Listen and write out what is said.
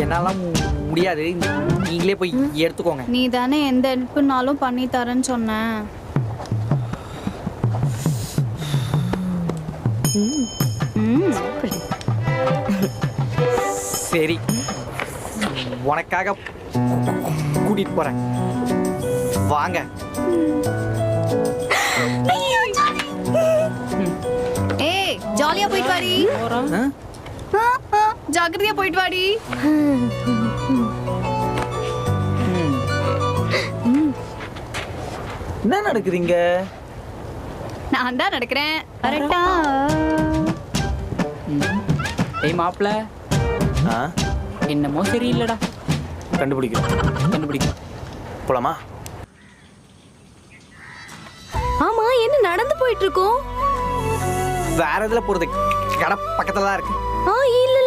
என்னால முடியாது, நீங்களே போய் எடுத்துக்கோங்க. நீ தானே எந்த ஹெல்ப்னாலும் பண்ணி தரேன்னு சொன்ன. சரி, உனக்காக கூட்டிட்டு போறேன், வாங்க. ஏய், ஜாலியா போயிட்டு வாடி. ஜாக்கிரதையா போயிட்டு வாடி. என்ன நடக்குதுங்க? நான் தான் நடக்கிறேன். கரெக்டா? ஏய் மாப்ள, என்னமோ சரியில்லடா. கண்டுபிடிக்கும். போலாமா? ஆமா, என்ன நடந்து போயிட்டு இருக்கோம்? வேற எதுல போறது? கடை பக்கத்துல தான் இருக்கு. இல்ல